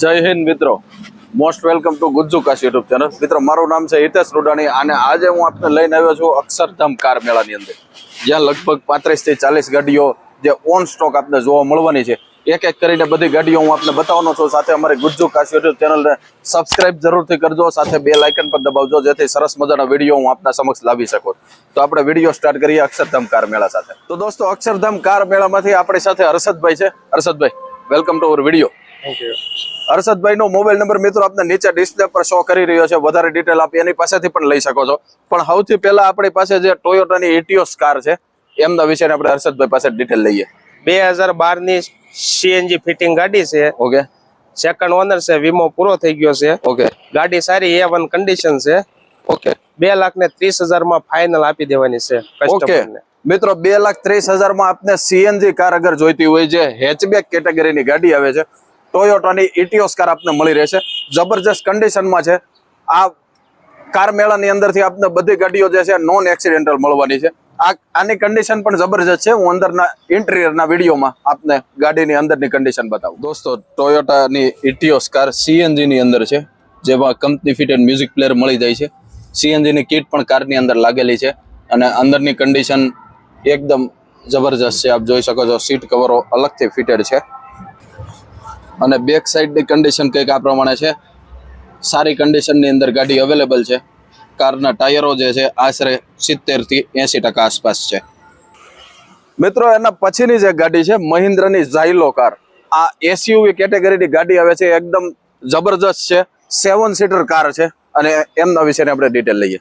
જય હિન્દ મિત્રો, most welcome to Gujju Kashi YouTube channel. મિત્રો, મારું નામ છે હિતેશ રૂડાણી અને આજે હું આપને લઈને આવ્યો છું અક્ષરધામ કાર મેળાની અંદર, જ્યાં લગભગ 35 થી 40 ગાડીઓ જે ઓન સ્ટોક આપને જોવા મળવાની છે. એક એક કરીને બધી ગાડીઓ હું આપને બતાવવાનો છું. સાથે અમારી ગુજ્જુ કાશી યુટ્યુબ ચેનલને સબસ્ક્રાઇબ જરૂરથી કરજો, સાથે બેલ આઇકન પર દબાવજો જેથી સરસ મજાના વિડીયો હું આપના સમક્ષ લાવી શકું. તો આપણે વિડીયો સ્ટાર્ટ કરીએ અક્ષરધામ કાર મેળા સાથે. તો દોસ્તો, અક્ષરધામ કાર મેળામાંથી આપણી સાથે હર્ષદભાઈ છે. Harshadbhai, welcome to our video. Thank you. Harshadbhai નો મોબાઈલ નંબર મિત્રો આપને નીચે ડિસ્પ્લે પર શો કરી રહ્યો છે. વધારે ડિટેલ આપ એની પાસેથી પણ લઈ શકો છો. પણ સૌથી પહેલા આપણી પાસે જે ટોયોટાની ઇટિયોસ કાર છે એમના વિશે આપણે હર્ષદભાઈ પાસે ડિટેલ લઈએ. 2012 ની સીએનજી ફિટિંગ ગાડી છે. ઓકે. સેકન્ડ ઓનર છે, વીમો પૂરો થઈ ગયો છે. ઓકે. ગાડી સારી A1 કન્ડિશન છે. ઓકે. 2,30,000 માં ફાઇનલ આપી દેવાની છે કસ્ટમરને. મિત્રો, 2,30,000 માં આપને સીએનજી કાર અગર જોઈતી હોય, જે હેચબેક કેટેગરીની ગાડી આવે છે, ટોયોટાની ઇટિયોસ કાર આપને મળી રહેશે. જબરજસ્ત કન્ડિશનમાં છે. આ કાર મેળાની અંદરથી આપને બધી ગાડીઓ જે છે નોન એક્સિડેન્ટલ મળવાની છે. આની કન્ડિશન પણ જબરજસ્ત છે. હું અંદરના ઇન્ટિરિયરના વિડીયોમાં આપને ગાડીની અંદરની કન્ડિશન બતાવું. દોસ્તો, ટોયોટાની ઇટિયોસ કાર સીએનજી ની અંદર છે, જેમાં કંપની ફિટેડ મ્યુઝિક પ્લેયર મળી જાય છે. સીએનજી ની કિટ પણ કારની અંદર લાગેલી છે અને અંદરની કન્ડિશન એકદમ જબરજસ્ત છે. આપ જોઈ શકો છો, સીટ કવરો અલગથી ફિટેડ છે અને બેક સાઈડની કન્ડિશન કંઈક આ પ્રમાણે છે. સારી કન્ડિશનની અંદર ગાડી અવેલેબલ છે. કારના ટાયરો જે છે આશરે 70 થી 80% આસપાસ છે. મિત્રો, એના પછીની જે ગાડી છે મહિન્દ્રાની ઝાયલો કાર. આ એસયુવી કેટેગરીની ગાડી આવે છે, એકદમ જબરજસ્ત છે. 7 સીટર કાર છે અને એમના વિશે આપણે ડિટેલ લઈએ.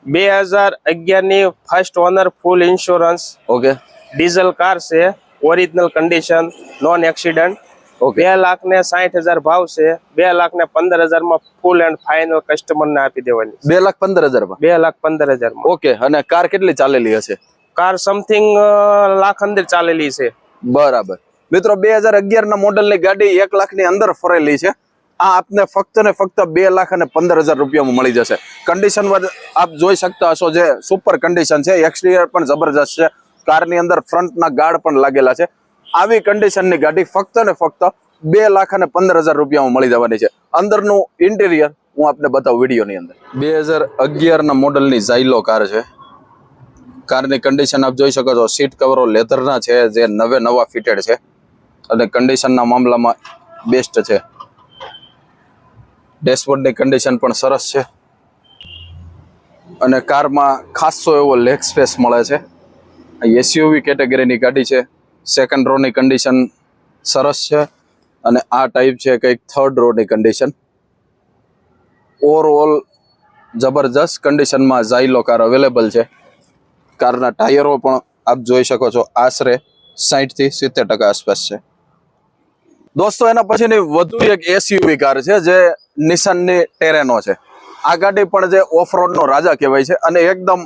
2011 ની ફર્સ્ટ ઓનર, ફૂલ ઇન્સ્યોરન્સ. ઓકે. ડીઝલ કાર છે, ઓરિજિનલ કન્ડિશન, નોન એક્સિડન્ટ. 2,60,000 ભાવ છે. 2,15,000 માં ફૂલ એન્ડ ફાઇનલ કસ્ટમરને આપી દેવાની. 2,15,000 માં? 2,15,000 માં. ઓકે. અને કાર કેટલી ચાલેલી હશે? કાર સમથિંગ લાખ અંદર ચાલેલી છે. બરાબર. મિત્રો, 2011 ના મોડેલની ગાડી 1 લાખની અંદર ફરેલી છે. આ આપને ફક્ત ને ફક્ત 2,15,000 રૂપિયામાં મળી જશે. કન્ડિશનમાં આપ જોઈ શકતા હશો, જે સુપર કન્ડિશન છે. એક્સટીરિયર પણ જબરજસ્ત છે. કારની અંદર ફ્રન્ટના ગાર્ડ પણ લાગેલા છે. આવી કન્ડિશનની ગાડી ફક્ત ને ફક્ત 2,15,000 રૂપિયામાં મળી જવાની છે. અંદરનું ઇન્ટિરિયર હું આપને બતાવું વિડીયોની અંદર. 2011 ના મોડલની ઝાયલો કાર છે. કારની કન્ડિશન આપ જોઈ શકો છો. સીટ કવરો લેધરના છે, જે નવા ફિટેડ છે અને કન્ડિશનના મામલામાં બેસ્ટ છે. ડેશબોર્ડની કન્ડિશન પણ સરસ છે અને કારમાં ખાસો એવો લેગ સ્પેસ મળે છે. એસયુવી કેટેગરીની ગાડી છે. સેકન્ડ રોની કન્ડિશન સરસ છે અને આ ટાઈપ છે કંઈક થર્ડ રોની કન્ડિશન. ઓવરઓલ જબરજસ્ત કન્ડિશનમાં ઝાયલો કાર અવેલેબલ છે. કારના ટાયરો પણ આપ જોઈ શકો છો, આશરે 60 થી 70% આસપાસ છે. દોસ્તો, એના પછીની વધુ એક એસયુવી કાર છે, જે નિસાનની ટેરેનો છે. આ ગાડી પણ જે ઓફરોડનો રાજા કહેવાય છે અને એકદમ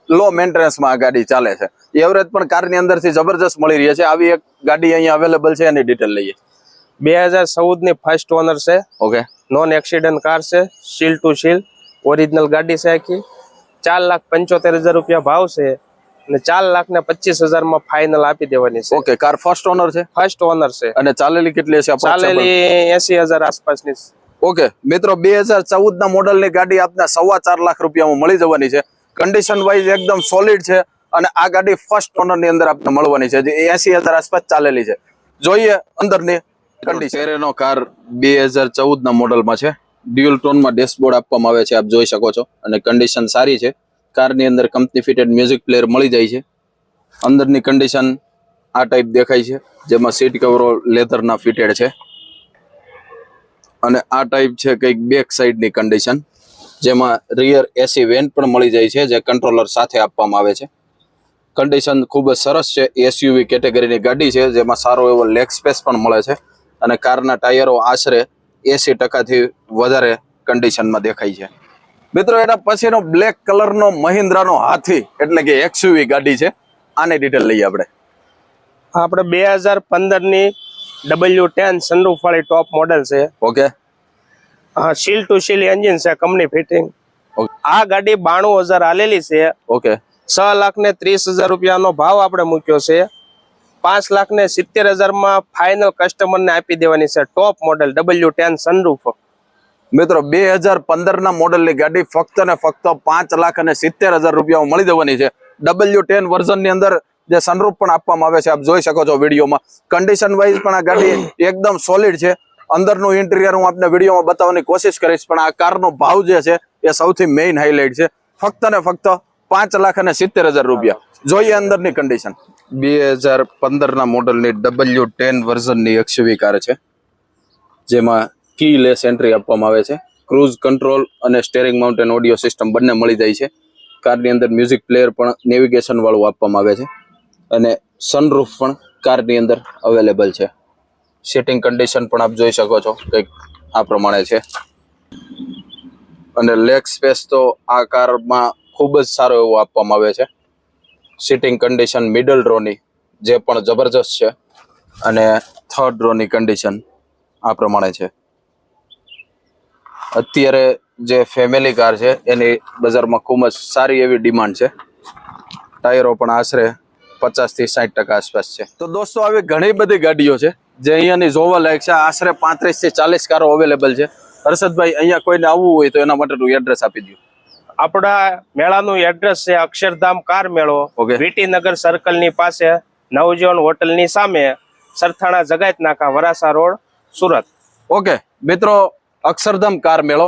લો મેન્ટેનન્સમાં આ ગાડી ચાલે છે. એવરેજ પણ કારની અંદરથી જબરજસ્ત મળી રહી છે. આવી એક ગાડી અહીંયા અવેલેબલ છે, એની ડિટેલ લઈએ. 2014 ની ફર્સ્ટ ઓનર છે. ઓકે. નોન એક્સિડન્ટ કાર છે, સીલ ટુ સીલ, ઓરિજિનલ ગાડી છે આખી. 4,75,000 રૂપિયા ભાવ છે અને 4,25,000 માં ફાઇનલ આપી દેવાની છે. ઓકે. કાર ફર્સ્ટ ઓનર છે? ફર્સ્ટ ઓનર છે. અને ચાલેલી કેટલી છે? ચાલેલી 80,000 આસપાસની. ઓકે. મિત્રો, 2014 ના મોડલની ગાડી આપને 4.25 લાખ રૂપિયામાં મળી જવાની છે. કન્ડિશન વાઇઝ એકદમ સોલિડ છે અને આ ગાડી ફર્સ્ટ ઓનર ની અંદર આપને મળવાની છે, જે 80,000 આસપાસ ચાલેલી છે. જોઈએ અંદરની કન્ડિશન. ટેરેનો કાર 2014 ના મોડલમાં છે. ડ્યુઅલ ટોનમાં ડેશબોર્ડ આપવામાં આવે છે, આપ જોઈ શકો છો અને કન્ડિશન સારી છે. કારની અંદર કંપની ફિટેડ મ્યુઝિક પ્લેયર મળી જાય છે. અંદરની કન્ડિશન આ ટાઈપ દેખાય છે, જેમાં સીટ કવરો લેધરના ફિટેડ છે અને આ ટાઈપ છે કંઈક બેક સાઈડની કન્ડિશન, જેમાં રિયર એસી વેન્ટ પણ મળી જાય છે, જે કંટ્રોલર સાથે આપવામાં આવે છે. કન્ડિશન ખૂબ જ સરસ છે. એસયુવી કેટેગરીની ગાડી છે, જેમાં સારો એવો લેગ સ્પેસ પણ મળે છે અને કારના ટાયરો આશરે 80% થી વધારે કન્ડિશનમાં દેખાય છે. મિત્રો, એના પછીનો બ્લેક કલરનો મહિન્દ્રાનો હાથી એટલે કે એક્સયુવી ગાડી છે. આની ડિટેલ લઈએ આપણે. 2015 ની W10 સનરૂફ વાળી ટોપ મોડેલ છે. Okay. Seal to seal engine છે, કંપની ફિટિંગ. આ ગાડી 92,000 આલેલી છે. ઓકે. 6,30,000 રૂપિયાનો ભાવ આપણે મૂક્યો છે. 5,70,000 માં ફાઇનલ કસ્ટમર ને આપી દેવાની છે. ટોપ મોડેલ W10 સનરૂફ. મિત્રો 2015 ના મોડેલની ગાડી ફક્ત ને ફક્ત 5,70,000 રૂપિયામાં મળી જવાની છે. W10 વર્ઝન ની અંદર જે સનરૂફ પણ આપવામાં આવે છે, આપ જોઈ શકો છો વિડીયોમાં. કન્ડિશન વાઇઝ પણ આ ગાડી એકદમ સોલિડ છે. અંદરનું ઇન્ટિરિયર હું આપને વિડીયોમાં બતાવવાની કોશિશ કરીશ, પણ આ કારનો ભાવ જે છે એ સૌથી મેઇન હાઇલાઇટ છે. ફક્ત ને ફક્ત 5,70,000 રૂપિયા. જોઈએ અંદરની કન્ડિશન. 2015 ના મોડેલની W10 વર્ઝનની XUV કાર છે, જેમાં કીલેસ એન્ટ્રી આપવામાં આવે છે. ક્રૂઝ કંટ્રોલ અને સ્ટેરિંગ માઉન્ટેન ઓડિયો સિસ્ટમ બંને મળી જાય છે. કારની અંદર મ્યુઝિક પ્લેયર પણ નેવિગેશન વાળું આપવામાં આવે છે, અને સનરૂફ પણ કારની અંદર અવેલેબલ છે. સીટિંગ કન્ડિશન પણ આપ જોઈ શકો છો, કંઈક આ પ્રમાણે છે. અને લેગ સ્પેસ તો આ કારમાં ખૂબ જ સારો એવો આપવામાં આવે છે. સીટિંગ કન્ડિશન મિડલ રોની જે પણ જબરજસ્ત છે, અને થર્ડ રોની કન્ડિશન આ પ્રમાણે છે. અત્યારે જે ફેમિલી કાર છે એની બજારમાં ખૂબ જ સારી એવી ડિમાન્ડ છે. ટાયરો પણ આશરે 50 થી 60% આસપાસ છે. તો દોસ્તો આવી ઘણી બધી ગાડીઓ છે જે અહીંયાની જોવા લાયક છે. આશરે 35 થી 40 કારો અવેલેબલ છે. હર્ષદભાઈ, અહીંયા કોઈને આવવું હોય તો એના માટેનું એડ્રેસ આપી દો. આપણા મેળાનું એડ્રેસ છે અક્ષરધામ કાર મેળો, Okay. વીટીનગર સર્કલ ની પાસે, નવજીવન હોટલ ની સામે, સરથાણા જગાત નાકા, વરાસા રોડ, સુરત. ઓકે મિત્રો, અક્ષરધામ કાર મેળો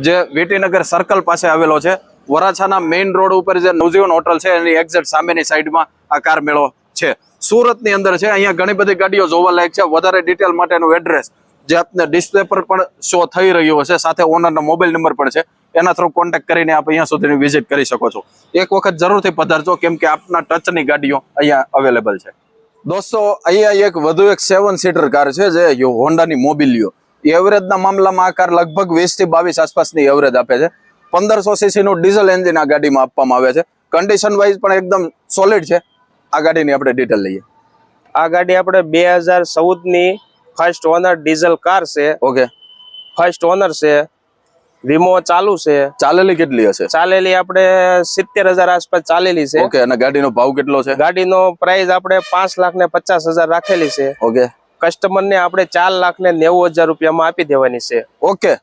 જે વીટીનગર સર્કલ પાસે આવેલો છે. વરાછાના મેઇન રોડ ઉપર જે નવજીવન હોટલ છે એની એક્ઝેક્ટ સામેની સાઈડમાં આ કાર મેળો છે. સુરતની અંદર છે. અહીંયા ઘણી બધી ગાડીઓ જોવા લાયક છે. વધારે ડિટેલ માટેનું એડ્રેસ જે આપને ડિસ્પ્લે પર પણ શો થઈ રહ્યો છે, સાથે ઓનરનો મોબાઈલ નંબર પણ છે, એના થ્રુ કોન્ટેક્ટ કરીને આપ અહીંયા સુધીની વિઝિટ કરી શકો છો. એક વખત જરૂરથી પધારજો, કેમ કે આપના ટચની ગાડીઓ અહીંયા અવેલેબલ છે. દોસ્તો, અહીંયા એક વધુ એક 7 સીટર કાર છે જે હોન્ડાની મોબિલિયો. એવરેજના મામલામાં આ કાર લગભગ 20 થી 22 આસપાસની એવરેજ આપે છે. 1500 cc નું ડીઝલ એન્જિન આ ગાડીમાં આપવામાં આવે છે. કન્ડિશન વાઇઝ પણ એકદમ સોલિડ છે. આ ગાડીની આપણે ડિટેલ લઈએ. આ ગાડી આપણે 2014 ની ફર્સ્ટ ઓનર ડીઝલ કાર છે. ઓકે, ફર્સ્ટ ઓનર છે. વીમો ચાલુ છે. ચાલેલી કેટલી હશે? ચાલેલી આપણે 70,000 આસપાસ ચાલેલી છે. ઓકે, અને ગાડીનો ભાવ કેટલો છે? ગાડીનો પ્રાઇસ આપણે 5,50,000 રાખેલી છે. ઓકે, કસ્ટમર ને આપણે 4,90,000 રૂપિયામાં આપી દેવાની છે. ઓકે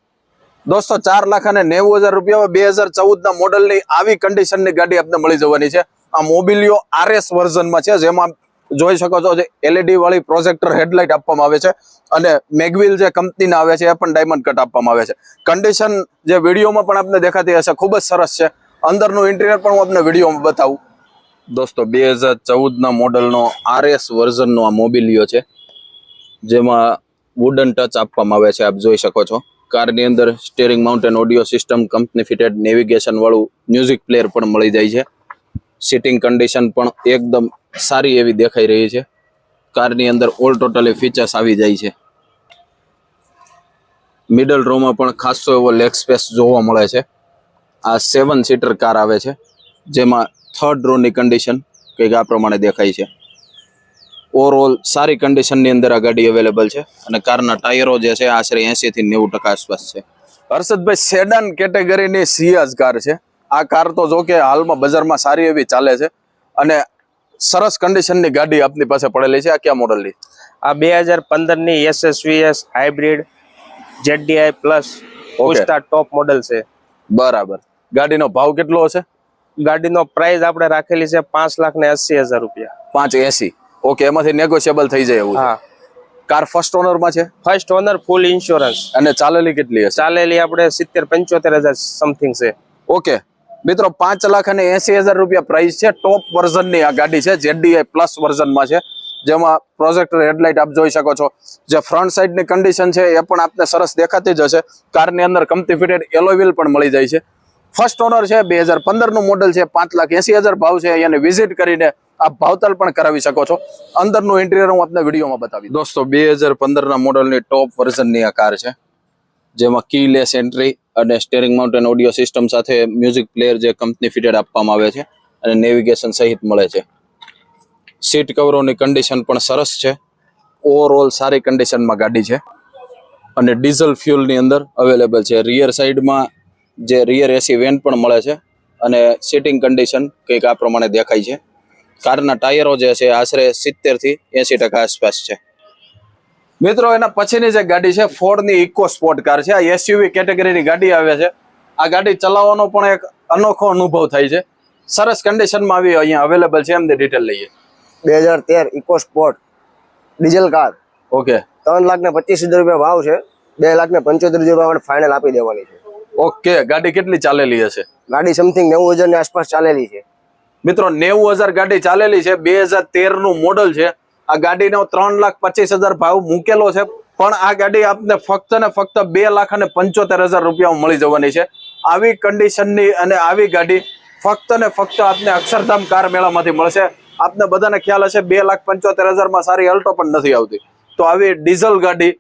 દોસ્તો, 4,90,000 રૂપિયામાં 2014 ના મોડલની આવી કન્ડિશનની ગાડી આપને મળી જવાની છે. આ મોબિલિયો RS વર્ઝનમાં છે, જેમાં જોઈ શકો છો LED વાળી પ્રોજેક્ટર હેડલાઇટ આપવામાં આવે છે, અને મેગવિલ જે કંપનીના આવે છે એ પણ ડાયમંડ કટ આપવામાં આવે છે. કન્ડિશન જે વિડીયોમાં પણ આપને દેખાતી હશે ખૂબ જ સરસ છે. અંદરનું ઇન્ટિરિયર પણ હું આપને વિડીયોમાં બતાવું. દોસ્તો, 2014 ના મોડલનો RS વર્ઝનનો આ મોબિલિયો છે, જેમાં વુડન ટચ આપવામાં આવે છે. આપ જોઈ શકો છો. કારની અંદર steering mountain audio system, company fitted navigation વાળું મ્યુઝિક પ્લેયર પણ મળી જાય છે. સીટિંગ કન્ડિશન પણ એકદમ સારી એવી દેખાઈ રહી છે. કારની અંદર ઓલ ટોટલી ફીચર્સ આવી જાય છે. મિડલ રોમાં પણ ખાસો એવો લેગ સ્પેસ જોવા મળે છે. આ 7 સીટર કાર આવે છે, જેમાં થર્ડ રોની કન્ડિશન કંઈક આ પ્રમાણે દેખાય છે. ઓવરઓલ સારી કન્ડિશનની અંદર આ ગાડી અવેલેબલ છે, અને કારના ટાયરો જે છે આશરે 80 થી 90% આસપાસ છે. હર્ષદભાઈ, સેડાન કેટેગરીની સિયાઝ કાર છે. આ કાર તો જો કે હાલમાં બજારમાં સારી એવી ચાલે છે, અને સરસ કન્ડિશનની ગાડી આપની પાસે પડેલી છે. આ કયા મોડલની? આ 2015 ની SSVS હાઇબ્રિડ ZDI પ્લસ ઓસ્ટા ટોપ મોડલ છે. બરાબર. ગાડીનો ભાવ કેટલો હશે? ગાડીનો પ્રાઇસ આપણે રાખેલી છે 5,80,000 રૂપિયા. 580. ઓકે, એમાંથી નેગોશિયેબલ થઈ જાય એવું? હા. કાર ફર્સ્ટ ઓનરમાં છે? ફર્સ્ટ ઓનર, ફૂલ ઇન્સ્યોરન્સ. અને ચાલેલી કેટલી હશે? ચાલેલી આપણે 70-75,000 સમથિંગ છે. ઓકે મિત્રો, 5,80,000 રૂપિયા પ્રાઇસ છે. ટોપ વર્ઝનની આ ગાડી છે, ZDI પ્લસ વર્ઝનમાં છે, જેમાં પ્રોજેક્ટર હેડલાઇટ આપ જોઈ શકો છો. જે ફ્રન્ટ સાઈડની કન્ડિશન છે એ પણ આપને સરસ દેખાતી જ હશે. કારની અંદર કંપની ફિટેડ એલોય વ્હીલ પણ મળી જાય છે. ફર્સ્ટ ઓનર છે, 2015 નું મોડલ છે, 5,80,000 ભાવ છે. અહીંયાને વિઝિટ કરીને આપ ભાવતાલ પણ કરાવી શકો છો. અંદરનું ઇન્ટિરિયર હું આપને વિડીયોમાં બતાવી. દોસ્તો, 2015 ના મોડલની ટોપ વર્ઝનની આ કાર છે, જેમાં કીલેસ એન્ટ્રી અને સ્ટીરિંગ માઉન્ટેન ઓડિયો સિસ્ટમ સાથે મ્યુઝિક પ્લેયર જે કંપની ફિટેડ આપવામાં આવે છે, અને નેવિગેશન સહિત મળે છે. સીટ કવરોની કન્ડિશન પણ સરસ છે. ઓવરઓલ સારી કન્ડિશનમાં ગાડી છે, અને ડીઝલ ફ્યુલની અંદર અવેલેબલ છે. રિયર સાઈડમાં જે રિયર AC વેન્ટ પણ મળે છે, અને સીટિંગ કન્ડિશન કંઈક આ પ્રમાણે દેખાય છે. કારના ટાયરો જે છે આશરે 70 થી 80% આસપાસ છે. મિત્રો એના પછીની જે ગાડી છે ફોર્ડ ની ઇકો સ્પોર્ટ કાર છે. આ એસયુવી કેટેગરીની ગાડી આવે છે. આ ગાડી ચલાવવાનો પણ એક અનોખો અનુભવ થાય છે. સરસ કન્ડિશનમાં આવી અહીંયા અવેલેબલ છે. એમની ડિટેલ લઈએ. 2013 EcoSport diesel car. Okay 3,25,000 રૂપિયા ભાવ છે. 2,75,000 રૂપિયા ફાઇનલ આપી દેવાની છે. ઓકે ગાડી કેટલી ચાલેલી હશે? ગાડી સમથિંગ 90,000 ની આસપાસ ચાલેલી છે. મિત્રો 90,000 ગાડી ચાલેલી છે. 2013 નું મોડલ છે. આ ગાડીનો 3,25,000 ભાવ મૂકેલો છે, પણ આ ગાડી આપને ફક્ત ને ફક્ત 2,75,000 રૂપિયામાં મળી જવાની છે. આવી કન્ડિશનની અને આવી ગાડી ફક્ત ને ફક્ત આપને અક્ષરધામ કાર મેળામાંથી મળશે. આપને બધાને ખ્યાલ હશે 2,75,000 માં સારી અલ્ટો પણ નથી આવતી. તો આવી ડીઝલ ગાડી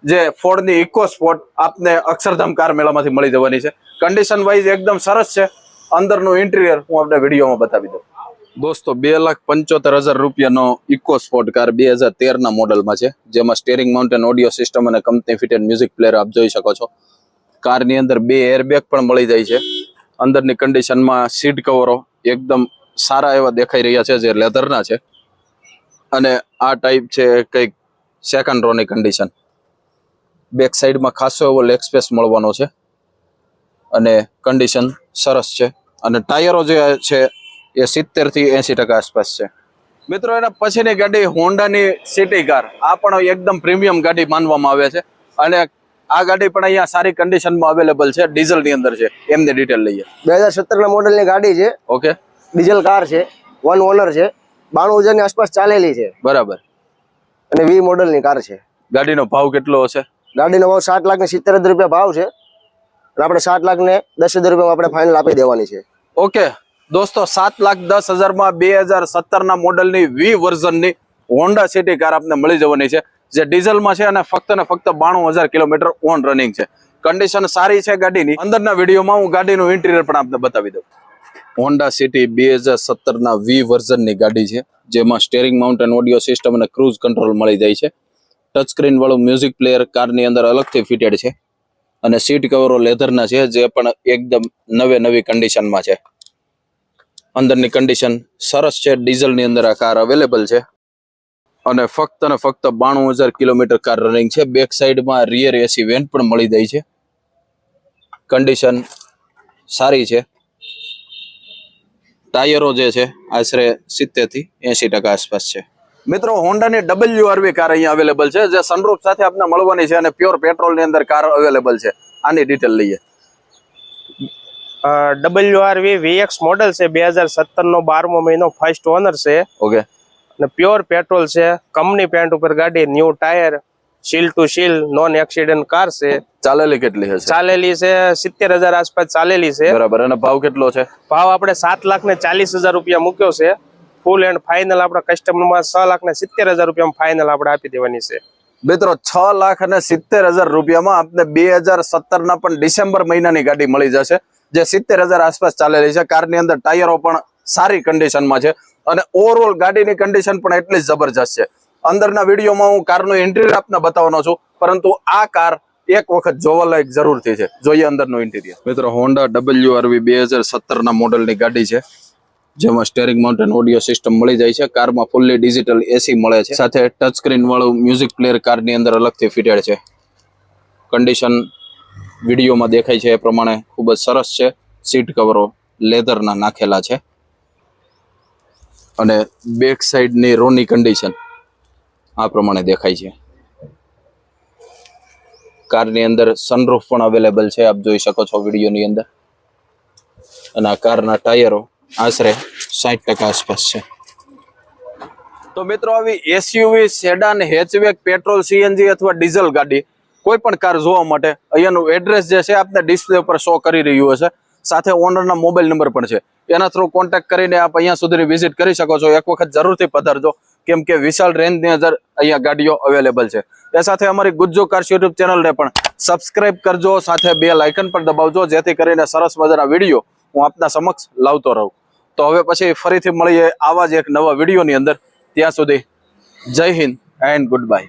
જે ફોર્ડ ની ઇકો સ્પોર્ટ આપને અક્ષરધામ કાર મેળામાંથી મળી જવાની છે. કન્ડિશન વાઇઝ એકદમ સરસ છે. અંદરનું ઇન્ટિરિયર હું આપને વિડીયોમાં બતાવી દઉં. દોસ્તો 2,75,000 રૂપિયાનો ઇકો સ્પોર્ટ કાર 2013 ના મોડલમાં છે, જેમાં સ્ટીરિંગ માઉન્ટેન ઓડિયો સિસ્ટમ અને કંપની ફિટેડ મ્યુઝિક પ્લેયર આપ જોઈ શકો છો. કારની અંદર 2 એરબેગ પણ મળી જાય છે. અંદરની કન્ડિશનમાં સીટ કવરો એકદમ સારા એવા દેખાઈ રહ્યા છે, જે લેધરના છે. અને આ ટાઈપ છે કંઈક સેકન્ડ રોની કન્ડિશન. બેક સાઈડમાં ખાસો એવો લેગ સ્પેસ મળવાનો છે અને કન્ડિશન સરસ છે. અને ટાયરો જે છે એ 70 થી 80% આસપાસ છે. મિત્રો એના પછીની ગાડી હોન્ડાની સિટી કાર. આ પણ એકદમ પ્રીમિયમ ગાડી માનવામાં આવે છે અને આ ગાડી પણ અહીંયા સારી કન્ડિશનમાં અવેલેબલ છે. ડીઝલ ની અંદર છે. એમની ડિટેલ લઈએ. 2017 ના મોડલની ગાડી છે. ઓકે ડીઝલ કાર છે. 1 ઓનર છે. 92,000 ની આસપાસ ચાલેલી છે. બરાબર. અને V મોડલની કાર છે. ગાડીનો ભાવ કેટલો હશે? ગાડીનો ભાવ 7,70,000 રૂપિયા ભાવ છે. અને આપણે 7,10,000 રૂપિયામાં આપણે ફાઇનલ આપી દેવાની છે. ઓકે દોસ્તો 7,10,000 માં 2017 ના મોડલની V વર્ઝનની હોન્ડા સિટી કાર આપને મળી જવાની છે, જે ડીઝલમાં છે અને ફક્ત ને ફક્ત 92,000 કિલોમીટર ઓન રનિંગ છે. કન્ડિશન સારી છે ગાડીની. અંદરના વિડીયોમાં હું ગાડીનું ઇન્ટિરિયર પણ આપને બતાવી દઉં. હોન્ડા સિટી 2017 ના V વર્ઝનની ગાડી છે, જેમાં સ્ટીરિંગ માઉન્ટેન ઓડિયો સિસ્ટમ અને ક્રૂઝ કંટ્રોલ મળી જાય છે. ટચ સ્ક્રીન વાળું મ્યુઝિક પ્લેયર કારની અંદર અલગથી ફિટેડ છે અને સીટ કવરો લેધરના છે, જે પણ એકદમ નવી કન્ડિશનમાં છે. અંદરની કન્ડિશન સરસ છે. ડીઝલની અંદર આ કાર અવેલેબલ છે અને ફક્ત ને ફક્ત 92,000 કિલોમીટર કાર રનિંગ છે. બેક સાઈડમાં રિયર એસી વેન્ટ પણ મળી જાય છે. કન્ડિશન સારી છે. ટાયરો જે છે આશરે 70 થી 80% આસપાસ છે. મિત્રો હોન્ડાની WRV કાર અહીંયા અવેલેબલ છે, જે સનરૂફ સાથે આપને મળવાની છે અને પ્યોર પેટ્રોલ ની અંદર કાર અવેલેબલ છે. આની ડિટેલ લઈએ. WRV VX મોડલ છે. 2017 નો 12મો મહિનો, ફર્સ્ટ ઓનર છે. ઓકે અને પ્યોર પેટ્રોલ છે. કંપની પેન્ટ ઉપર ગાડી, new tyre, seal to seal, non accident car છે. ચાલેલી કેટલી હશે? ચાલેલી છે 70,000 આસપાસ ચાલેલી છે. બરાબર. અને ભાવ કેટલો છે? ભાવ આપણે 7,40,000 રૂપિયા મૂક્યો છે. ફૂલ એન્ડ ફાઇનલ આપણા કસ્ટમરમાં 6,70,000 રૂપિયામાં ફાઇનલ આપણે આપી દેવાની છે. મિત્રો 6,70,000 રૂપિયામાં આપને 2017 ના પણ ડિસેમ્બર મહિનાની ગાડી મળી જશે, જે 70,000 આસપાસ ચાલેલી છે. કારની અંદર ટાયરો પણ સારી કન્ડિશનમાં છે અને ઓવરઓલ ગાડીની કન્ડિશન પણ એટલી જબરજસ્ત છે. અંદરના વિડીયોમાં હું કારનું ઇન્ટિરિયર આપને બતાવવાનો છું, પરંતુ આ કાર એક વખત જોવાલાયક જરૂરથી છે. જોઈએ અંદરનું ઇન્ટિરિયર. મિત્રો હોન્ડા WRV 2017 ના મોડલની ગાડી છે, જેમાં સ્ટીરિંગ માઉન્ટેન ઓડિયો સિસ્ટમ મળી જાય છે. કારમાં ફૂલ્લી ડિજિટલ એસી મળે છે, સાથે ટચ સ્ક્રીન વાળું મ્યુઝિક પ્લેયર કારની અંદર અલગથી ફિટેડ છે. કન્ડિશન વિડીયોમાં દેખાય છે એ પ્રમાણે ખૂબ જ સરસ છે. સીટ કવરો લેધરના નાખેલા છે અને બેક સાઈડની રોની કન્ડિશન આ પ્રમાણે દેખાય છે. કારની અંદર સનરૂફ પણ અવેલેબલ છે, આપ જોઈ શકો છો વિડીયોની અંદર. અને આ કારના ટાયરો આશરે 60% આસપાસ છે. તો મિત્રો આવી SUV, sedan, hatchback, petrol, CNG અથવા ડીઝલ ગાડી કોઈ પણ કાર જોવા માટે અહીંયાનું એડ્રેસ જે છે આપને ડિસ્પ્લે ઉપર શો કરી રહ્યું હશે. સાથે ઓનરના મોબાઈલ નંબર પણ છે. એના થ્રુ કોન્ટેક્ટ કરીને આપ અહીંયા સુધી વિઝિટ કરી શકો છો. એક વખત જરૂરથી પધારજો, કેમ કે વિશાળ રેન્જની અંદર અહીંયા ગાડીઓ અવેલેબલ છે. એ સાથે અમારી ગુજ્જો કાર્સ યુટ્યુબ ચેનલને પણ સબસ્ક્રાઇબ કરજો, સાથે બેલ આઇકન પણ દબાવજો, જેથી કરીને સરસ મજાના વિડીયો હું આપના સમક્ષ લાવતો રહું. તો હવે પછી ફરીથી મળીએ આવા જ એક નવા વિડીયોની અંદર. ત્યાં સુધી જય હિન્દ એન્ડ ગુડ બાય.